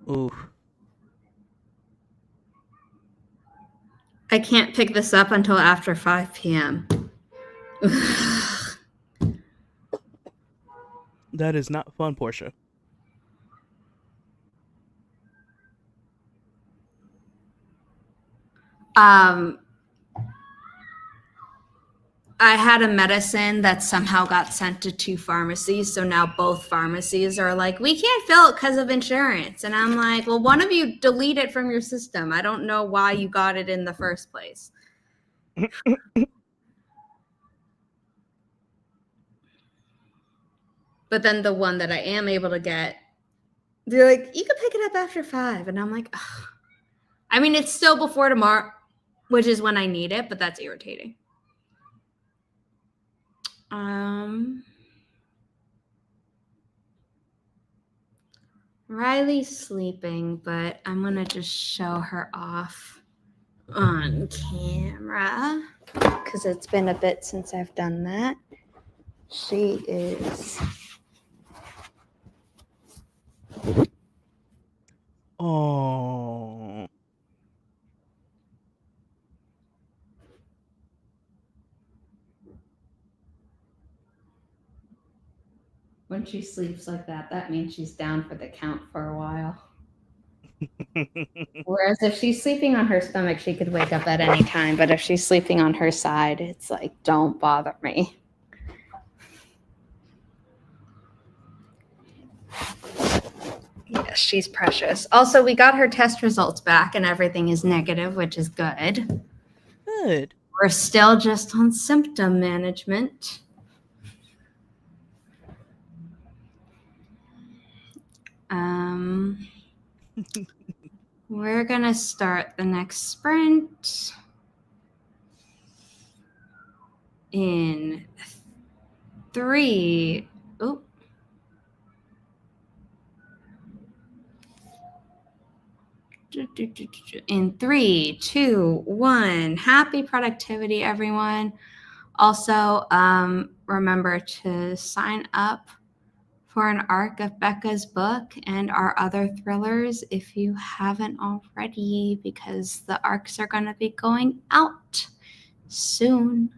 Ooh. I can't pick this up until after 5 p.m. That is not fun, Portia. I had a medicine that somehow got sent to 2 pharmacies. So now both pharmacies are like, we can't fill it because of insurance. And I'm like, well, one of you delete it from your system. I don't know why you got it in the first place. But then the one that I am able to get, they're like, you can pick it up after 5. And I'm like, ugh. I mean, it's still before tomorrow, which is when I need it, but that's irritating. Riley's sleeping, but I'm going to just show her off on camera because it's been a bit since I've done that. She is. Oh. When she sleeps like that, that means she's down for the count for a while. Whereas if she's sleeping on her stomach, she could wake up at any time. But if she's sleeping on her side, it's like, don't bother me. Yes, she's precious. Also, we got her test results back and everything is negative, which is good. Good. We're still just on symptom management. We're going to start the next sprint in 3. Oh. In 3, 2, 1. Happy productivity, everyone. Also, remember to sign up for an ARC of Becca's book and our other thrillers if you haven't already, because the ARCs are going to be going out soon.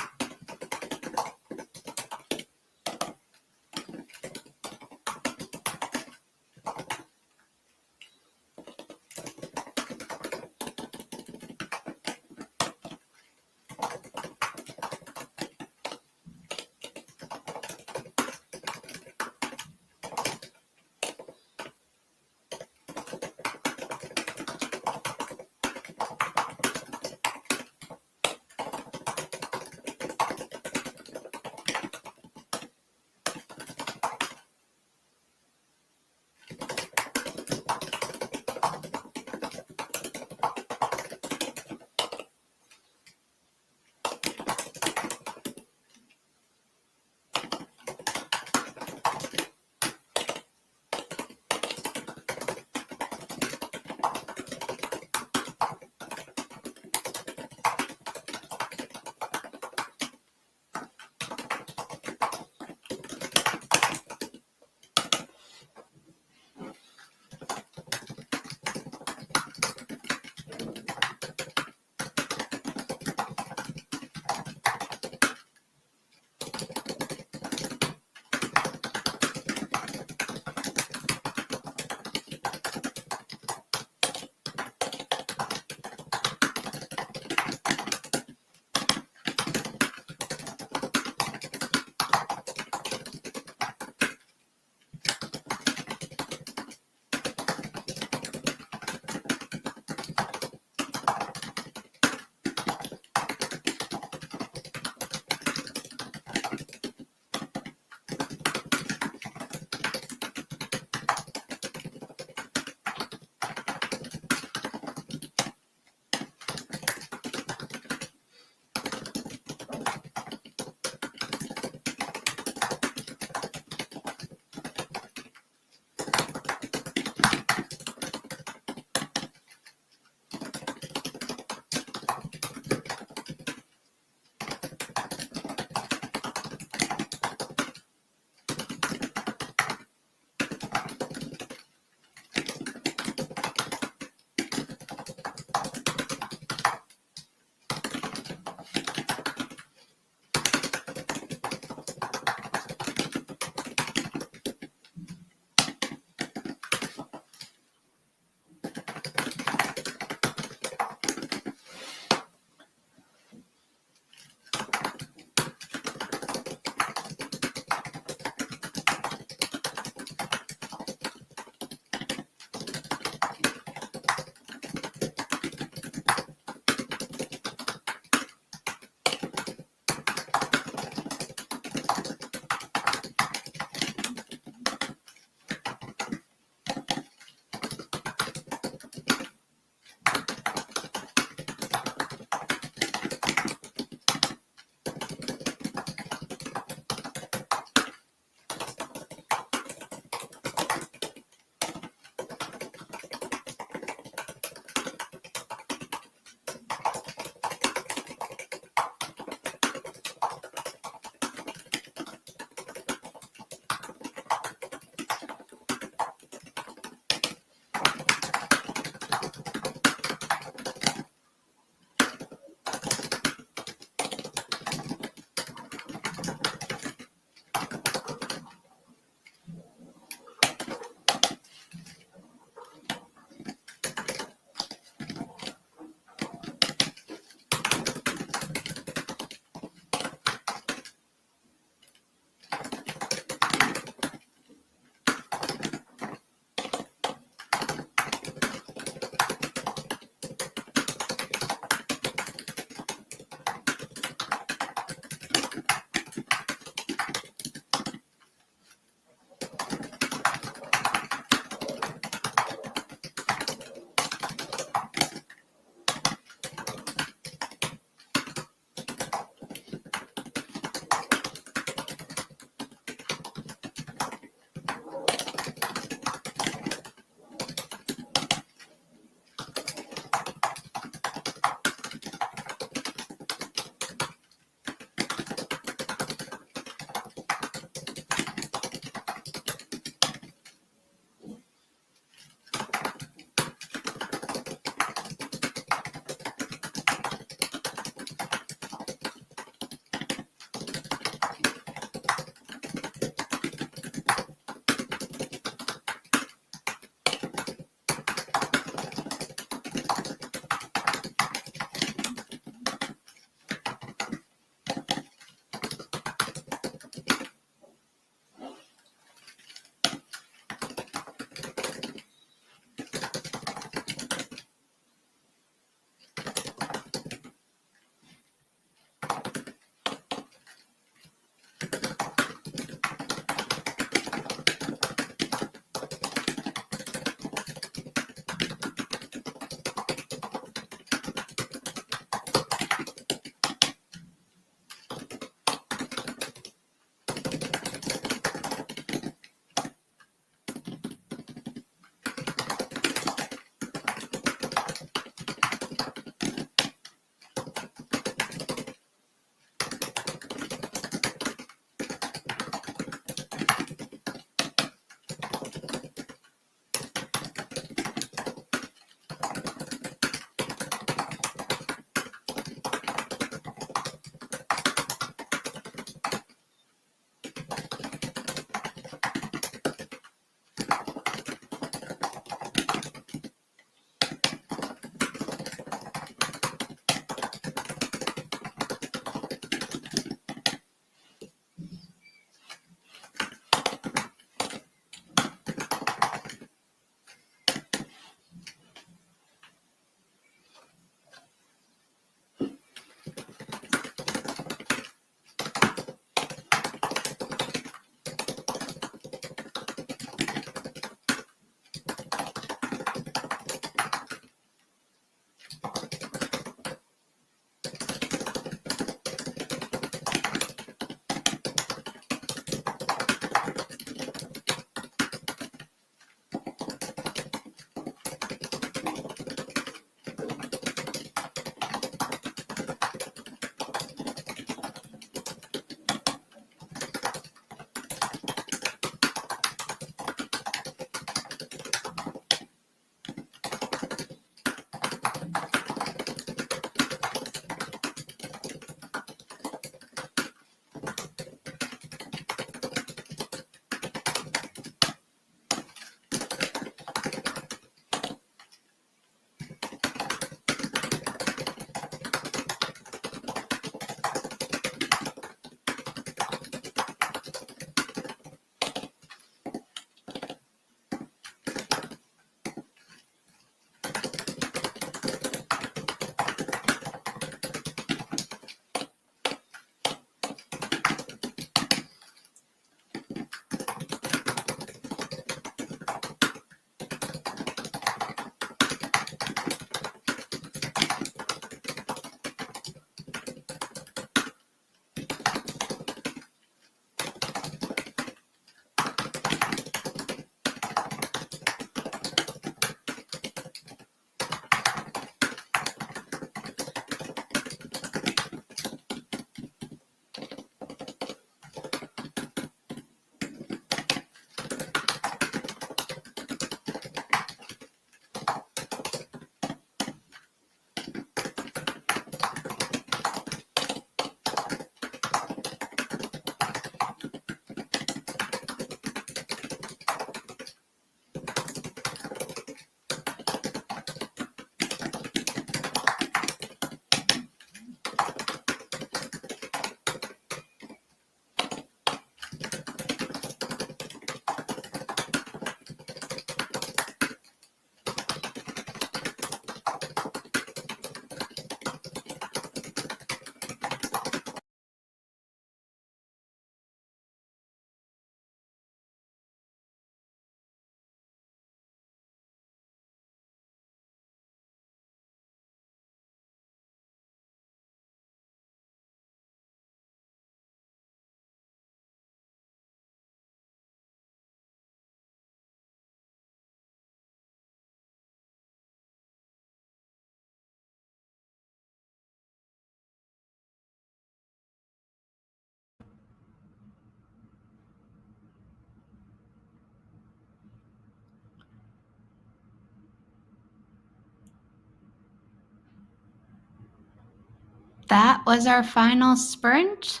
that was our final sprint.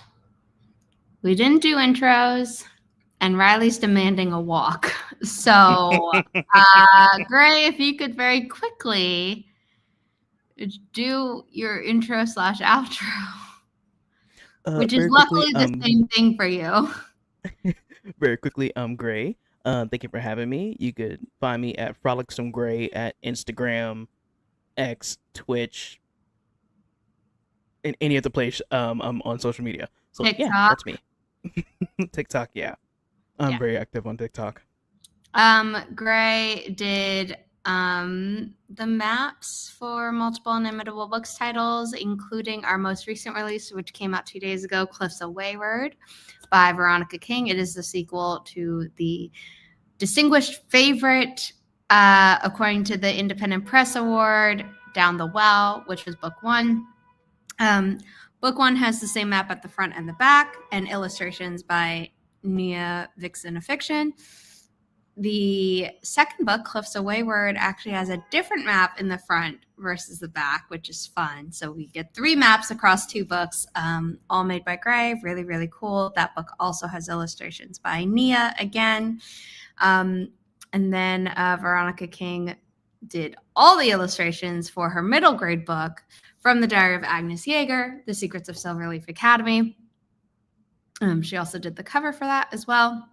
We didn't do intros, and Riley's demanding a walk. So, Gray, if you could very quickly do your intro / outro, which is Very quickly, luckily the same thing for you. very quickly, Gray. Thank you for having me. You could find me at Frolicsome Gray at Instagram, X, Twitch, and any other place I'm on social media. So yeah, TikTok. that's me. TikTok, yeah. I'm Yeah. very active on TikTok. Gray did the maps for multiple Inimitable Books titles, including our most recent release, which came out 2 days ago, Cliffs of Wayward by Veronica King. It is the sequel to the distinguished favorite, according to the Independent Press Award, Down the Well, which was book one. Book one has the same map at the front and the back, and illustrations by Nia Vixen of Fiction. The second book, Cliffs of Wayward, actually has a different map in the front versus the back, which is fun. So we get 3 maps across 2 books, all made by Gray. Really, really cool. That book also has illustrations by Nia again. And then Veronica King did all the illustrations for her middle grade book, From the Diary of Agnes Yeager, The Secrets of Silverleaf Academy. She also did the cover for that as well.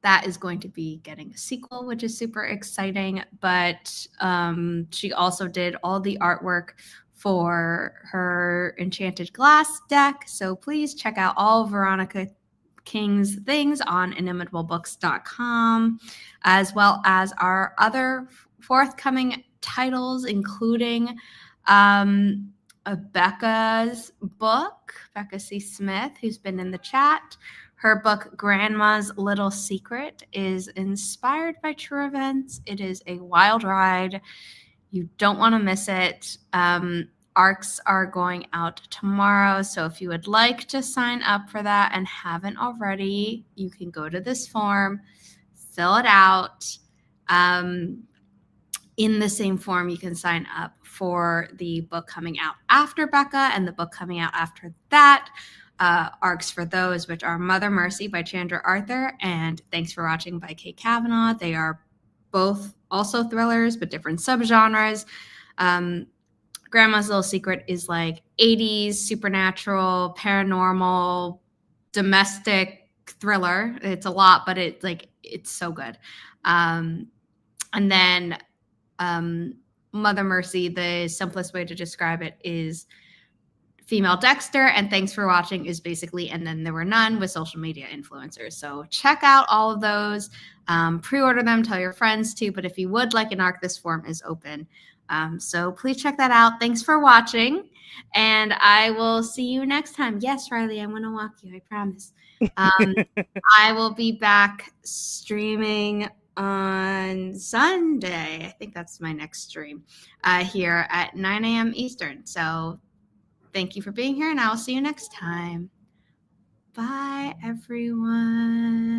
That is going to be getting a sequel, which is super exciting. But she also did all the artwork for her Enchanted Glass deck. So please check out all Veronica King's things on inimitablebooks.com, as well as our other forthcoming titles, including Becca's book, Becca C. Smith, who's been in the chat. Her book, Grandma's Little Secret, is inspired by true events. It is a wild ride. You don't want to miss it. ARCs are going out tomorrow, so if you would like to sign up for that and haven't already, you can go to this form, fill it out. In the same form, you can sign up for the book coming out after Becca and the book coming out after that. Arcs for those, which are Mother Mercy by Chandra Arthur and Thanks for Watching by Kate Kavanaugh. They are both also thrillers, but different subgenres. Grandma's Little Secret is like 80s supernatural, paranormal, domestic thriller. It's a lot, but it's so good. And then Mother Mercy, the simplest way to describe it is female Dexter, and Thanks for Watching is basically And Then There Were None with social media influencers. So check out all of those, pre-order them, tell your friends too. But if you would like an ARC, this form is open. So please check that out. Thanks for watching, and I will see you next time. Yes, Riley, I'm going to walk you, I promise. I will be back streaming on Sunday. I think that's my next stream here at 9 a.m. Eastern. So thank you for being here, and I will see you next time. Bye, everyone.